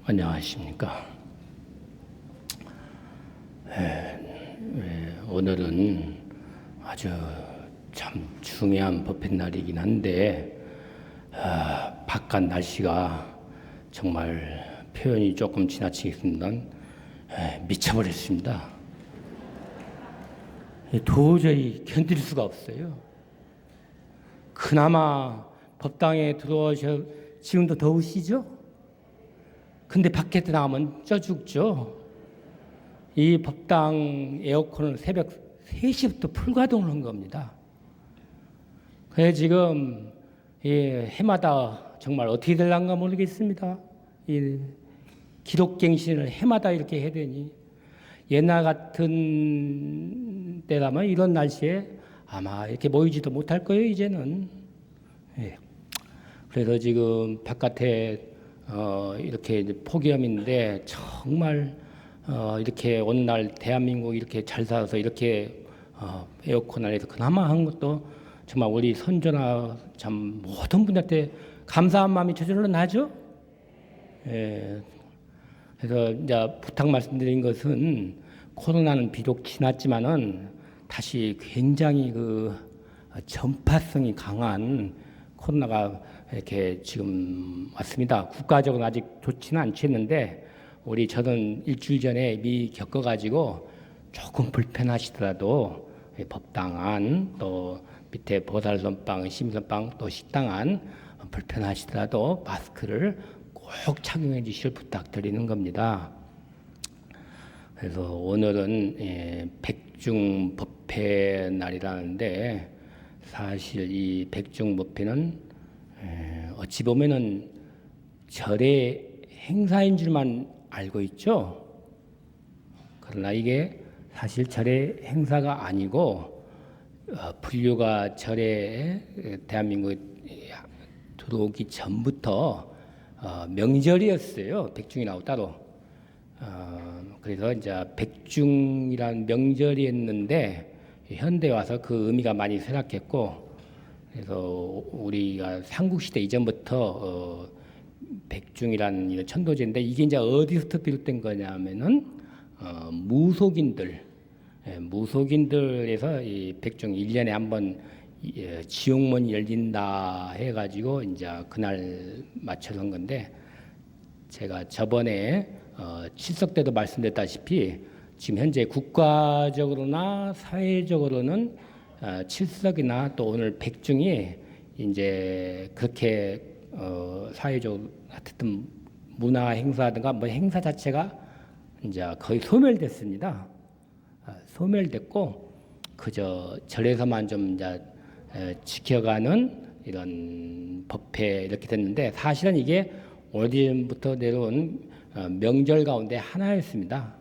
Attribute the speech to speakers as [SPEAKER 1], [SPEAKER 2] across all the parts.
[SPEAKER 1] 안녕하십니까. 오늘은 아주 참 중요한 법회 날이긴 한데, 바깥 날씨가 정말 표현이 조금 지나치겠습니다. 미쳐버렸습니다. 도저히 견딜 수가 없어요. 그나마 법당에 들어오셔 지금도 더우시죠? 근데 밖에 나가면 쪄 죽죠. 이 법당 에어컨을 새벽 3시부터 풀가동을 한 겁니다. 그래서 지금 해마다 정말 어떻게 될란가 모르겠습니다. 이 기록갱신을 해마다 이렇게 해야 되니 옛날 같은 때라면 이런 날씨에 아마 이렇게 모이지도 못할 거예요, 이제는. 그래서 지금 바깥에 이렇게 폭염인데 정말 이렇게 어느 날 대한민국 이렇게 잘 살아서 이렇게 에어컨 안에서 그나마 한 것도 정말 우리 선조나 참 모든 분들한테 감사한 마음이 저절로 나죠. 그래서 이제 부탁 말씀드린 것은 코로나는 비록 지났지만은 다시 굉장히 그 전파성이 강한 코로나가 이렇게 지금 왔습니다. 국가적으로 아직 좋지는 않겠는데 저는 일주일 전에 미 겪어가지고 조금 불편하시더라도 법당 안 또 밑에 보살선방, 심선방 또 식당 안 불편하시더라도 마스크를 꼭 착용해 주실 부탁드리는 겁니다. 그래서 오늘은 백중법회 날이라는데 사실 이 백중법회는 어찌 보면은 절의 행사인 줄만 알고 있죠. 그러나 이게 사실 절의 행사가 아니고 불교가 절에 대한민국에 들어오기 전부터 명절이었어요. 백중이라고 따로. 그래서 이제 백중이란 명절이었는데 현대 와서 그 의미가 많이 쇠락했고, 그래서 우리가 삼국시대 이전부터 백중이라는 천도제인데 이게 이제 어디서부터 비롯된 거냐면은 무속인들에서 이 백중 1년에 한번 지옥문이 열린다 해가지고 이제 그날 맞춰서 한 건데, 제가 저번에 칠석 때도 말씀드렸다시피 지금 현재 국가적으로나 사회적으로는 칠석이나 또 오늘 백중이 이제 그렇게 사회적으로 하여튼 문화 행사든가 뭐 행사 자체가 이제 거의 소멸됐습니다. 소멸됐고 그저 절에서만 좀 이제 지켜가는 이런 법회 이렇게 됐는데, 사실은 이게 오래전부터 내려온 명절 가운데 하나였습니다.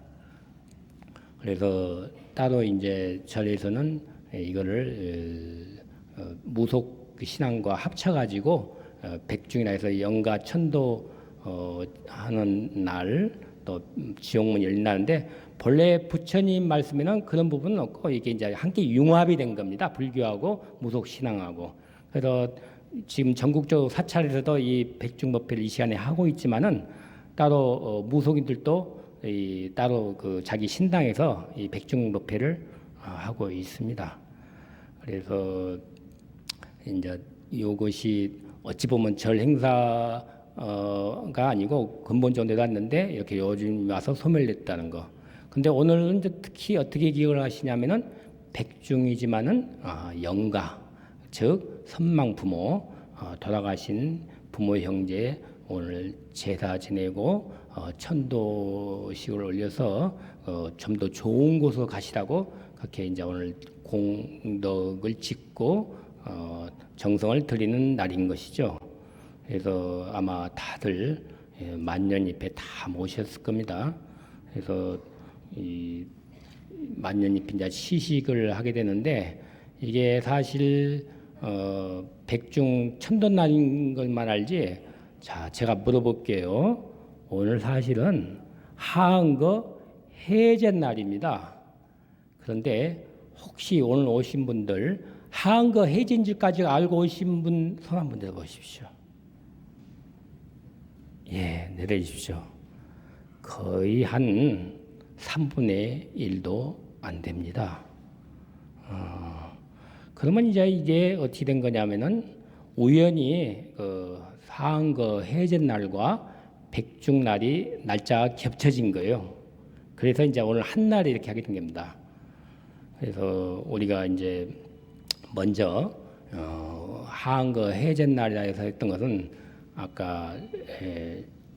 [SPEAKER 1] 그래서 따로 이제 절에서는 이거를 무속 신앙과 합쳐가지고 백중이라 해서 영가 천도 하는 날 또 지옥문 열린다는데, 본래 부처님 말씀에는 그런 부분은 없고 이게 이제 함께 융합이 된 겁니다. 불교하고 무속 신앙하고. 그래서 지금 전국적으로 사찰에서도 이 백중법회를 이 시간에 하고 있지만은 따로 무속인들도 따로 그 자기 신당에서 이 백중법회를 하고 있습니다. 그래서 이제 이것이 어찌 보면 절 행사가 아니고 근본적으로 내놨는데 이렇게 요즘 와서 소멸됐다는 거. 근데 오늘은 이제 특히 어떻게 기억을 하시냐면은 백중이지만은 영가, 즉 선망 부모, 돌아가신 부모 형제 오늘 제사 지내고 천도식을 올려서 좀 더 좋은 곳으로 가시라고 그렇게 이제 오늘 공덕을 짓고 정성을 드리는 날인 것이죠. 그래서 아마 다들 만년잎에 다 모셨을 겁니다. 그래서 이 만년잎 이제 시식을 하게 되는데, 이게 사실 백중 천도날인 것만 알지. 자, 제가 물어볼게요. 오늘 사실은 하은거 해제 날입니다. 그런데 혹시 오늘 오신 분들 하은거 해제인지까지 알고 오신 분 손 한번 들어보십시오. 예, 내려주십시오. 거의 한 3분의 1도 안 됩니다. 그러면 이제 이게 어떻게 된 거냐면은 우연히 그 상거 해jet날과 백중날이 날짜가 겹쳐진 거예요. 그래서 이제 오늘 한 날에 이렇게 하게 된 겁니다. 그래서 우리가 이제 먼저 하한거 해jet날이라 해서 했던 것은 아까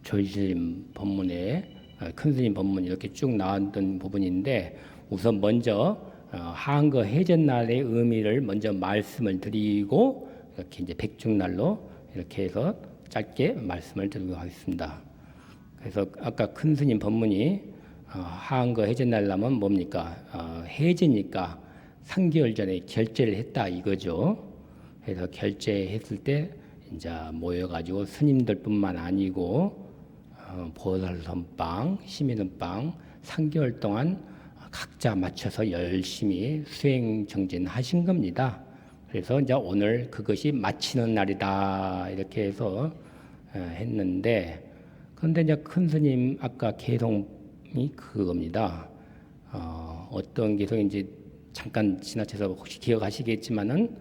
[SPEAKER 1] 조실님 법문에 큰 스님 법문 이렇게 쭉 나왔던 부분인데 우선 먼저 하한거 해jet날의 의미를 먼저 말씀을 드리고 이렇게 이제 백중날로 이렇게 해서 짧게 말씀을 드리고 하겠습니다. 그래서 아까 큰 스님 법문이 하한거 해jet날라면 뭡니까? 해제니까 3개월 전에 결제를 했다 이거죠. 그래서 결제했을 때 이제 모여가지고 스님들뿐만 아니고 보살선방, 시민선방 3개월 동안 각자 맞춰서 열심히 수행 정진하신 겁니다. 그래서 이제 오늘 그것이 마치는 날이다 이렇게 해서 했는데, 그런데 이제 큰 스님 아까 개송이 그겁니다. 어떤 개송인지 잠깐 지나쳐서 혹시 기억하시겠지만은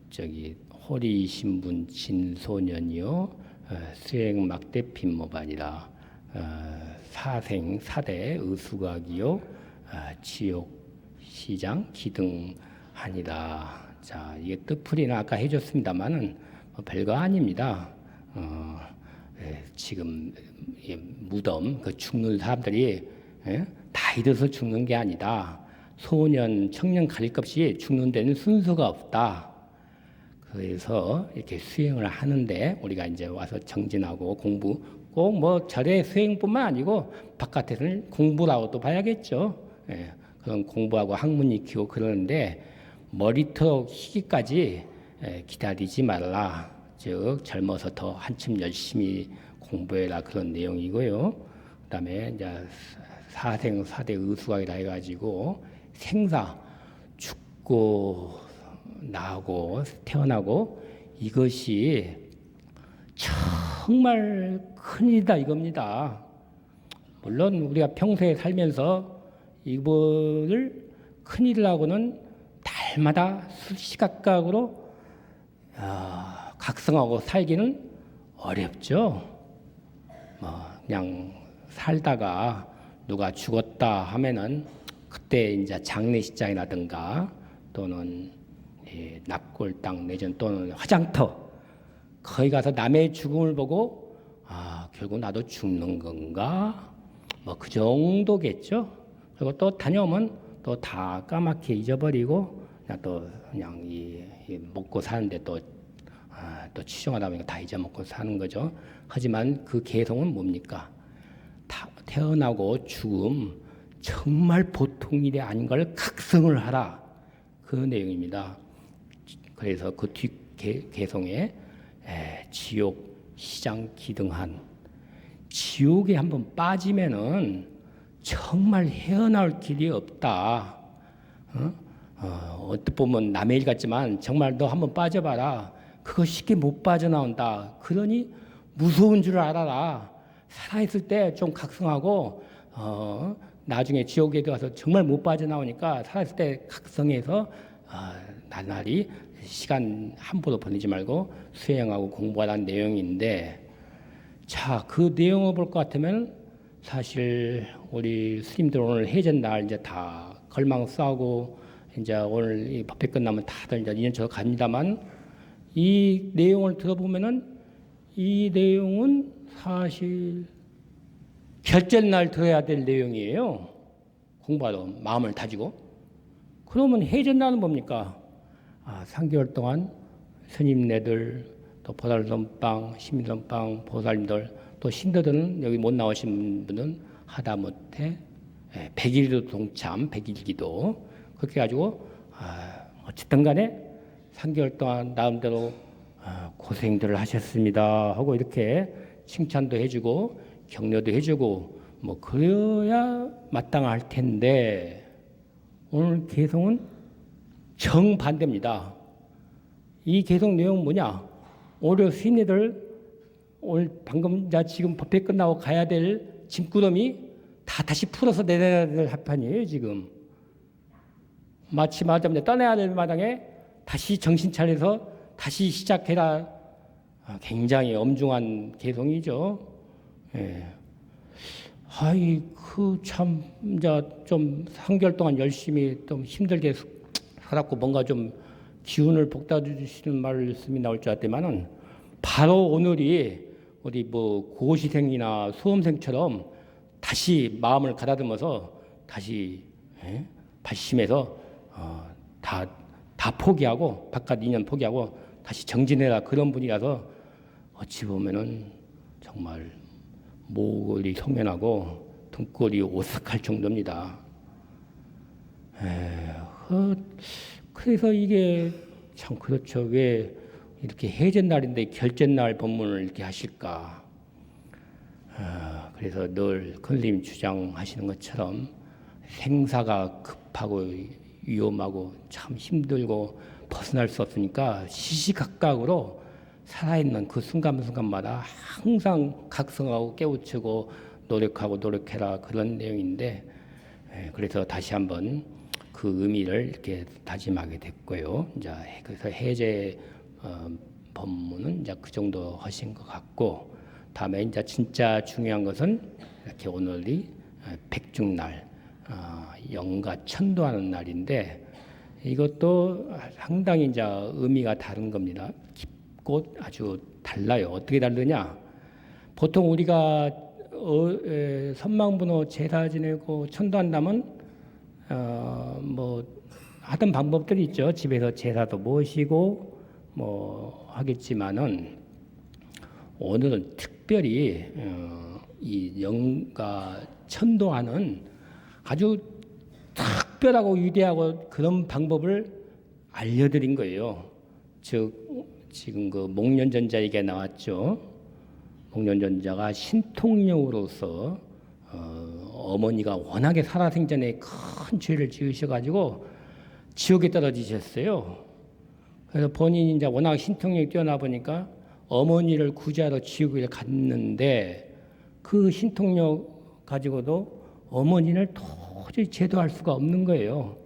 [SPEAKER 1] 저기 호리 신분 진소년이요 수행 막대 빈모반이라 사생 사대 의수각이요 지옥 시장 기등하니라. 자, 이게 뜻풀이는 아까 해줬습니다만은 별거 아닙니다. 지금 무덤 그 죽는 사람들이 다 이래서 죽는 게 아니다. 소년, 청년 가릴 것 없이 죽는 데는 순서가 없다. 그래서 이렇게 수행을 하는데 우리가 이제 와서 정진하고 공부 꼭 뭐 절의 수행뿐만 아니고 바깥에서는 공부라고도 봐야겠죠. 그런 공부하고 학문 익히고 그러는데 머리털 희기까지 기다리지 말라. 즉 젊어서 더 한참 열심히 공부해라 그런 내용이고요. 그다음에 이제 사생 사대 의수각이라 해가지고 생사 죽고 나고 태어나고 이것이 정말 큰일이다 이겁니다. 물론 우리가 평소에 살면서 이거를 큰일이라고는 날마다 수시각각으로 각성하고 살기는 어렵죠. 그냥 살다가 누가 죽었다 하면은 그때 이제 장례식장이라든가 또는 납골당 내전 또는 화장터 거기 가서 남의 죽음을 보고 결국 나도 죽는 건가 뭐 그 정도겠죠. 그리고 또 다녀오면 또 다 까맣게 잊어버리고 그냥 이 먹고 사는데 또 치중하다 보니까 다 잊어먹고 사는 거죠. 하지만 그 개성은 뭡니까? 태어나고 죽음 정말 보통 일이 아닌 걸 각성을 하라 그 내용입니다. 그래서 그 뒤 개성에 지옥 시장 기등한 지옥에 한번 빠지면은 정말 헤어나올 길이 없다. 어떻게 보면 남의 일 같지만 정말 너 한번 빠져봐라. 그거 쉽게 못 빠져나온다. 그러니 무서운 줄 알아라. 살아있을 때 좀 각성하고 나중에 지옥에 들어가서 정말 못 빠져나오니까 살아있을 때 각성해서 나날이 시간 함부로 보내지 말고 수행하고 공부하라는 내용인데, 자, 그 내용을 볼 것 같으면 사실 우리 스님들 오늘 해전날 이제 다 걸망 싸우고 이제 오늘 이 법회 끝나면 다들 이제 인연처럼 갑니다만 이 내용을 들어보면은 이 내용은 사실 결전날 들어야 될 내용이에요. 공부하러 마음을 다지고. 그러면 해전날은 뭡니까? 3개월 동안 스님네들 또 보살선방, 시민선방, 보살님들 또 신도들은 여기 못 나오신 분은 하다못해 100일도 동참, 100일기도 그렇게 해가지고 어쨌든 간에 3개월 동안 나름대로 고생들을 하셨습니다 하고 이렇게 칭찬도 해주고 격려도 해주고 뭐 그래야 마땅할 텐데 오늘 개성은 정반대입니다. 이 개성 내용은 뭐냐? 오히려 스님들 오늘 방금 지금 법회 끝나고 가야 될 짐꾸러미 다 다시 풀어서 내려야 될 합판이에요 지금. 마치마자마자 떠나야 될 마당에 다시 정신 차려서 다시 시작해라. 굉장히 엄중한 개성이죠. 예. 아이 참 이제 좀 3개월 동안 열심히 좀 힘들게 살았고 뭔가 좀 기운을 복돋아 주시는 말씀이 나올 줄 알았더만은 바로 오늘이 어디 뭐 고시생이나 수험생처럼 다시 마음을 가다듬어서 다시 발심해서 다 포기하고 바깥 인연 포기하고 다시 정진해라 그런 분이라서 어찌 보면은 정말 목이 성면하고 등골이 오싹할 정도입니다. 그래서 이게 참 그렇죠. 왜 이렇게 해제날인데 결제날 법문을 이렇게 하실까? 그래서 늘 선생님 주장하시는 것처럼 생사가 급하고 위험하고 참 힘들고 벗어날 수 없으니까 시시각각으로 살아있는 그 순간순간마다 항상 각성하고 깨우치고 노력해라 그런 내용인데 그래서 다시 한번 그 의미를 이렇게 다짐하게 됐고요. 이제 그래서 해제 법문은 이제 그 정도 하신 것 같고 다음에 이제 진짜 중요한 것은 이렇게 오늘이 백중날 영가 천도하는 날인데 이것도 상당히 이제 의미가 다른 겁니다. 깊고 아주 달라요. 어떻게 다르냐? 보통 우리가 선망분호 제사 지내고 천도한다면 뭐 하던 방법들이 있죠. 집에서 제사도 모시고 뭐 하겠지만은 오늘은 특별히 이 영가 천도하는 아주 특별하고 위대하고 그런 방법을 알려드린 거예요. 즉 지금 그 목련전자 얘기가 나왔죠. 목련전자가 신통력으로서 어머니가 워낙에 살아생전에 큰 죄를 지으셔가지고 지옥에 떨어지셨어요. 그래서 본인이 이제 워낙 신통력이 뛰어나 보니까 어머니를 구제하러 지옥에 갔는데 그 신통력 가지고도 어머니를 도저히 제도할 수가 없는 거예요.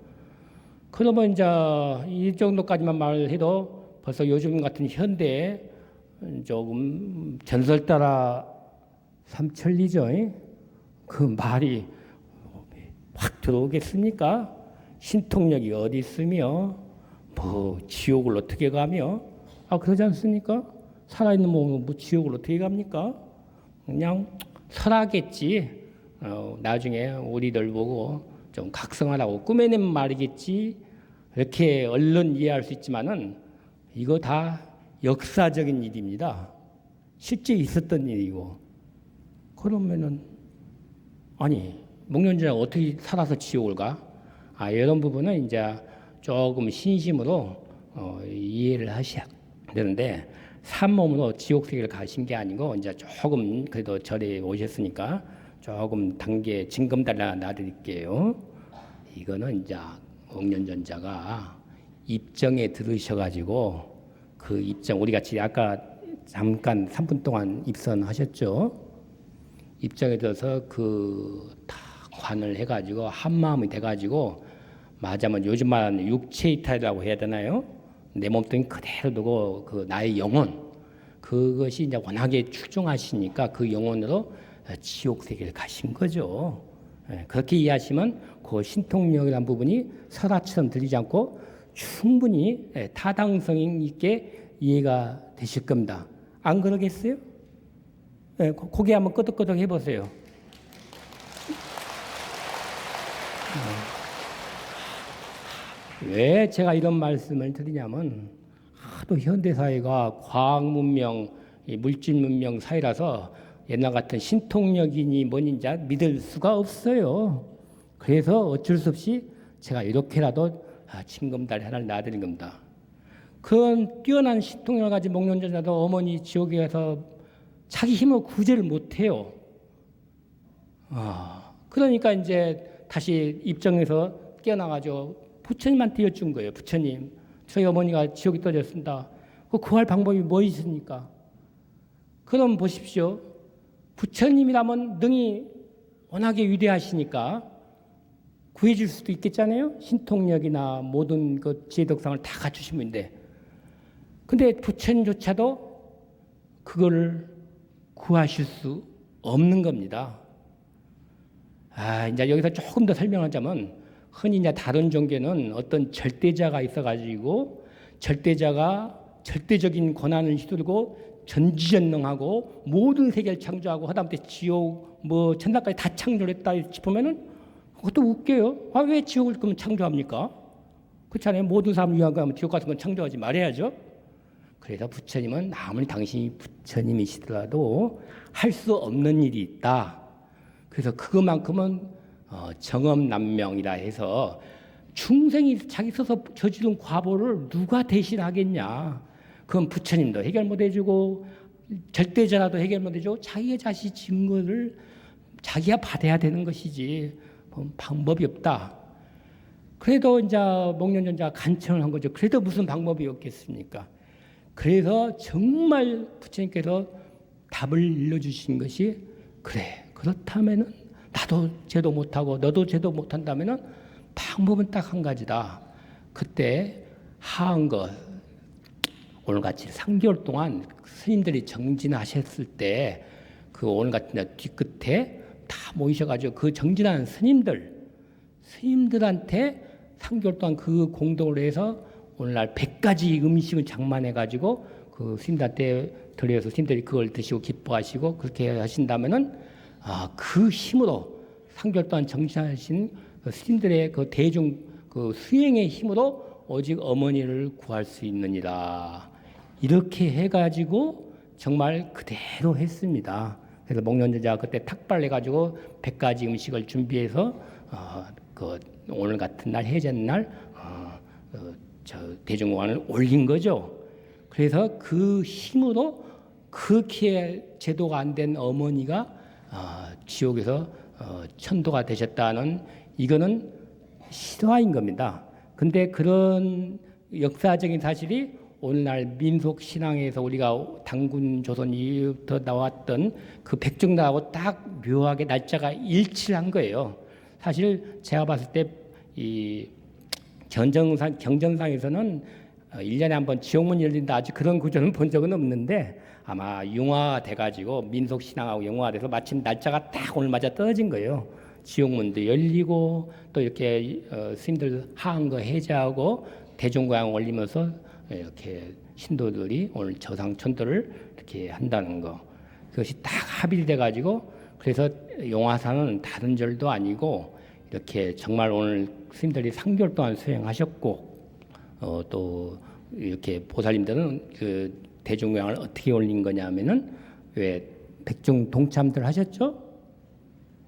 [SPEAKER 1] 그러면 이제 이 정도까지만 말해도 벌써 요즘 같은 현대에 조금 전설 따라 삼천리죠. 그 말이 확 들어오겠습니까? 신통력이 어디 있으며 뭐 지옥을 어떻게 가며 그러지 않습니까? 살아있는 몸은 뭐 지옥을 어떻게 갑니까? 그냥 설하겠지. 나중에 우리들 보고 좀 각성하라고 꾸며낸 말이겠지. 이렇게 얼른 이해할 수 있지만은 이거 다 역사적인 일입니다. 실제 있었던 일이고. 그러면은 아니 목련자가 어떻게 살아서 지옥을 가? 이런 부분은 이제 조금 신심으로 이해를 하셔야 되는데 산몸으로 지옥 세계를 가신 게 아니고 이제 조금 그래도 절에 오셨으니까 조금 단계 징검다리 하나 놔드릴게요. 이거는 이제 목련전자가 입정에 들으셔가지고 그 입정 우리 같이 아까 잠깐 3분 동안 입선하셨죠. 입정에 들어서 그 다 관을 해가지고 한 마음이 돼가지고 맞으면 요즘 말하는 육체 이탈이라고 해야 되나요? 내 몸뚱이 그대로 두고 그 나의 영혼 그것이 이제 워낙에 출중하시니까 그 영혼으로 지옥 세계를 가신 거죠. 그렇게 이해하시면 그 신통력이라는 부분이 설화처럼 들리지 않고 충분히 타당성 있게 이해가 되실 겁니다. 안 그러겠어요? 고개 한번 끄덕끄덕 해보세요. 왜 제가 이런 말씀을 드리냐면 하도 현대사회가 과학문명, 물질문명 사회라서 옛날 같은 신통력이니 뭐니 믿을 수가 없어요. 그래서 어쩔 수 없이 제가 이렇게라도 징검다리 하나를 놔드린 겁니다. 그런 뛰어난 신통력을 가진 목련전자도 어머니 지옥에 가서 자기 힘으로 구제를 못해요. 그러니까 이제 다시 입정해서 깨어나가지고 부처님한테 여쭌 거예요. 부처님, 저희 어머니가 지옥에 떨어졌습니다. 구할 방법이 뭐 있습니까? 그럼 보십시오. 부처님이라면 능히 워낙에 위대하시니까 구해줄 수도 있겠잖아요. 신통력이나 모든 그 지혜덕상을 다 갖추신 분인데, 근데 부처님조차도 그거를 구하실 수 없는 겁니다. 이제 여기서 조금 더 설명하자면, 흔히 이제 다른 종교는 어떤 절대자가 있어가지고 절대자가 절대적인 권한을 휘두르고 전지전능하고 모든 세계를 창조하고 하다못해 지옥 뭐 천당까지 다 창조했다 싶으면은 그것도 웃겨요. 왜 지옥을 그러면 창조합니까? 그렇잖아요. 모든 사람을 위한 거면 지옥 같은 건 창조하지 말아야죠. 그래서 부처님은 아무리 당신이 부처님이시더라도 할 수 없는 일이 있다. 그래서 그것만큼은 정엄난명이라 해서 중생이 자기 스스로 저지른 과보를 누가 대신하겠냐. 그건 부처님도 해결 못 해주고 절대자라도 해결 못 해주고 자기가 자신이 지은 거를 자기가 받아야 되는 것이지 방법이 없다. 그래도 이제 목련전자가 간청을 한 거죠. 그래도 무슨 방법이 없겠습니까? 그래서 정말 부처님께서 답을 일러주신 것이, 그래, 그렇다면은 나도 제도 못하고 너도 제도 못한다면은 방법은 딱 한 가지다. 그때 하한 것, 오늘같이 3개월 동안 스님들이 정진하셨을 때 그 오늘같은 뒤끝에 다 모이셔가지고 그 정진하는 스님들한테 3개월 동안 그 공동을 해서 오늘날 100가지 음식을 장만해가지고 그 스님들한테 드려서 스님들이 그걸 드시고 기뻐하시고 그렇게 하신다면은 그 힘으로 3개월 동안 정진하신 그 스님들의 그 대중 그 수행의 힘으로 오직 어머니를 구할 수 있느니라. 이렇게 해가지고 정말 그대로 했습니다. 그래서 목련전자가 그때 탁발해가지고 100가지 음식을 준비해서 그 오늘 같은 날 해제날 대중공안을 올린 거죠. 그래서 그 힘으로 그렇게 제도가 안 된 어머니가 지옥에서 천도가 되셨다는, 이거는 실화인 겁니다. 근데 그런 역사적인 사실이 오늘날 민속 신앙에서 우리가 당군 조선 이후부터 나왔던 그 백정나하고 딱 묘하게 날짜가 일치를 한 거예요. 사실 제가 봤을 때 이 경전상에서는 1년에 한 번 지옥문이 열린다, 아직 그런 구조는 본 적은 없는데 아마 융화돼가지고 민속신앙하고 융화돼서 마침 날짜가 딱 오늘 맞아 떨어진 거예요. 지옥문도 열리고 또 이렇게 스님들 하한 거 해제하고 대종광 올리면서 이렇게 신도들이 오늘 저상천도를 이렇게 한다는 거, 그것이 딱 합의돼가지고, 그래서 용화사는 다른 절도 아니고 이렇게 정말 오늘 스님들이 3개월 동안 수행하셨고, 또 이렇게 보살님들은 그 대종광을 어떻게 올린 거냐면은 왜 백중 동참들 하셨죠?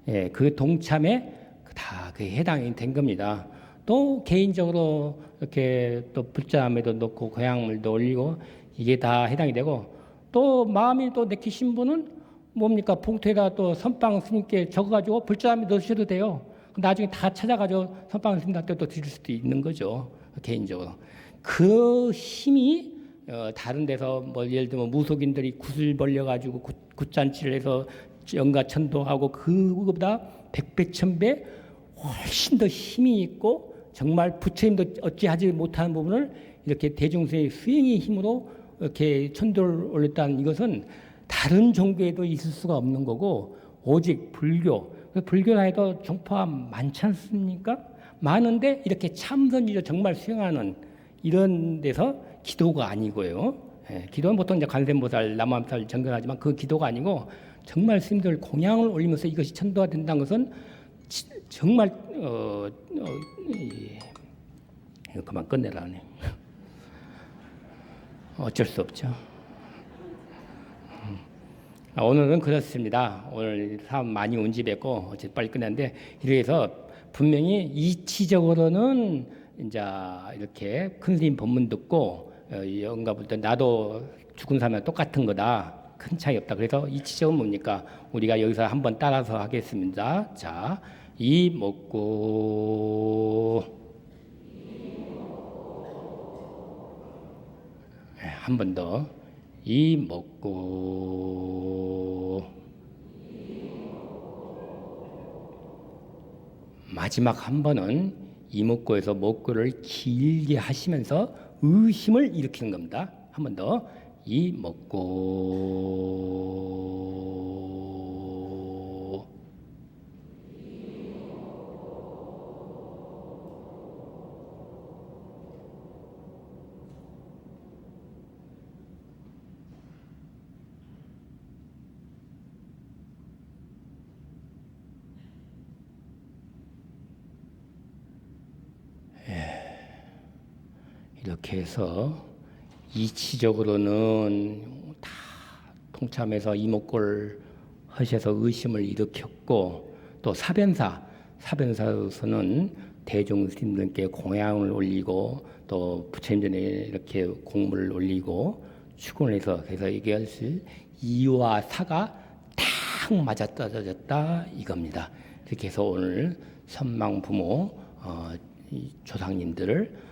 [SPEAKER 1] 예, 그 동참에 다 그 해당이 된 겁니다. 또 개인적으로 이렇게 또 불자함에도 넣고 고향물도 올리고 이게 다 해당이 되고, 또 마음이 또 내키신 분은 뭡니까? 봉투에다 또 선방 스님께 적어가지고 불자함에 넣으셔도 돼요. 나중에 다 찾아가지고 선방 스님한테 또 드릴 수도 있는 거죠. 개인적으로. 그 힘이 다른 데서 뭐 예를 들면 무속인들이 굿을 벌려가지고 굿잔치를 해서 영가천도하고 그거보다 100배, 1000배 훨씬 더 힘이 있고, 정말 부처님도 어찌하지 못하는 부분을 이렇게 대중세의 수행의 힘으로 이렇게 천도를 올렸다는 이것은 다른 종교에도 있을 수가 없는 거고, 오직 불교라 해도 종파가 많지 않습니까? 많은데 이렇게 참선지로 정말 수행하는 이런 데서 기도가 아니고요. 기도는 보통 이제 관세음보살, 남암살 정근하지만 그 기도가 아니고 정말 스님들 공양을 올리면서 이것이 천도가 된다는 것은 정말 이거 그만 끝내라네. 어쩔 수 없죠. 오늘은 그렇습니다. 오늘 사람 많이 온 집했고 어쨌든 빨리 끝냈는데, 이래서 분명히 이치적으로는 이제 이렇게 큰 스님 법문 듣고 영가 볼 때 나도 죽은 사람이랑 똑같은 거다, 큰 차이 없다. 그래서 이치적은 뭡니까? 우리가 여기서 한번 따라서 하겠습니다. 자, 이 먹고 한 번 더, 이 먹고 마지막 한 번은 이목구에서 목구를 길게 하시면서 의심을 일으키는 겁니다. 한 번 더. 이목구. 이렇게 해서 이치적으로는 다 동참해서 이목구를 하셔서 의심을 일으켰고, 또 사변사로서는 대중 스님들께 공양을 올리고 또 부처님 전에 이렇게 공물을 올리고 축원을 해서, 그래서 이것을 이와 사가 딱 맞아떨어졌다 이겁니다. 이렇게 해서 오늘 선망부모 이 조상님들을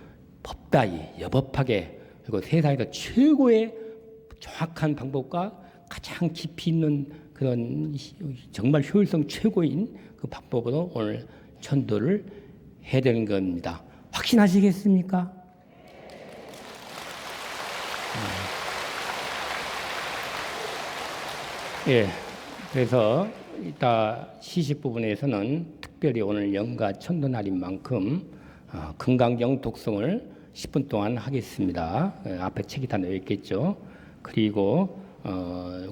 [SPEAKER 1] 법다이 여법하게, 그리고 세상에서 최고의 정확한 방법과 가장 깊이 있는 그런 정말 효율성 최고인 그 방법으로 오늘 천도를 해야 되는 겁니다. 확신하시겠습니까? 예. 그래서 이따 시식 부분에서는 특별히 오늘 영가 천도날인 만큼 금강경 독송을 10분 동안 하겠습니다. 앞에 책이 다 놓여 있겠죠. 그리고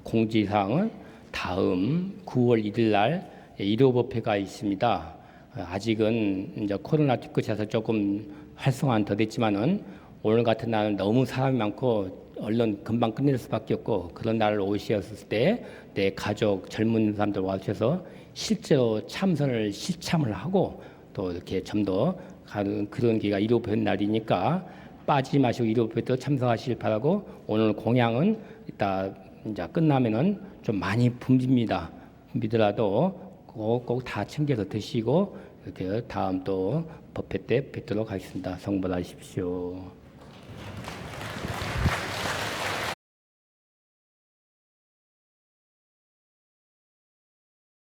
[SPEAKER 1] 공지사항은 다음 9월 1일 날 1호 법회가 있습니다. 아직은 이제 코로나 뒤끝이라서 조금 활성화 안 더 됐지만은 오늘 같은 날은 너무 사람이 많고 얼른 금방 끝낼 수밖에 없고, 그런 날을 오셨을 때 내 가족 젊은 사람들 와주셔서 실제로 참선을 실참을 하고 또 이렇게 좀 더 가는 그런 기가 1호 법 날이니까 빠지지 마시고 1호 법회도 참석하시길 바라고, 오늘 공양은 이따 이제 끝나면은 좀 많이 붐빕니다. 붐비더라도 꼭 다 챙겨서 드시고 이렇게 다음 또 법회 때 뵙도록 하겠습니다. 성불하십시오.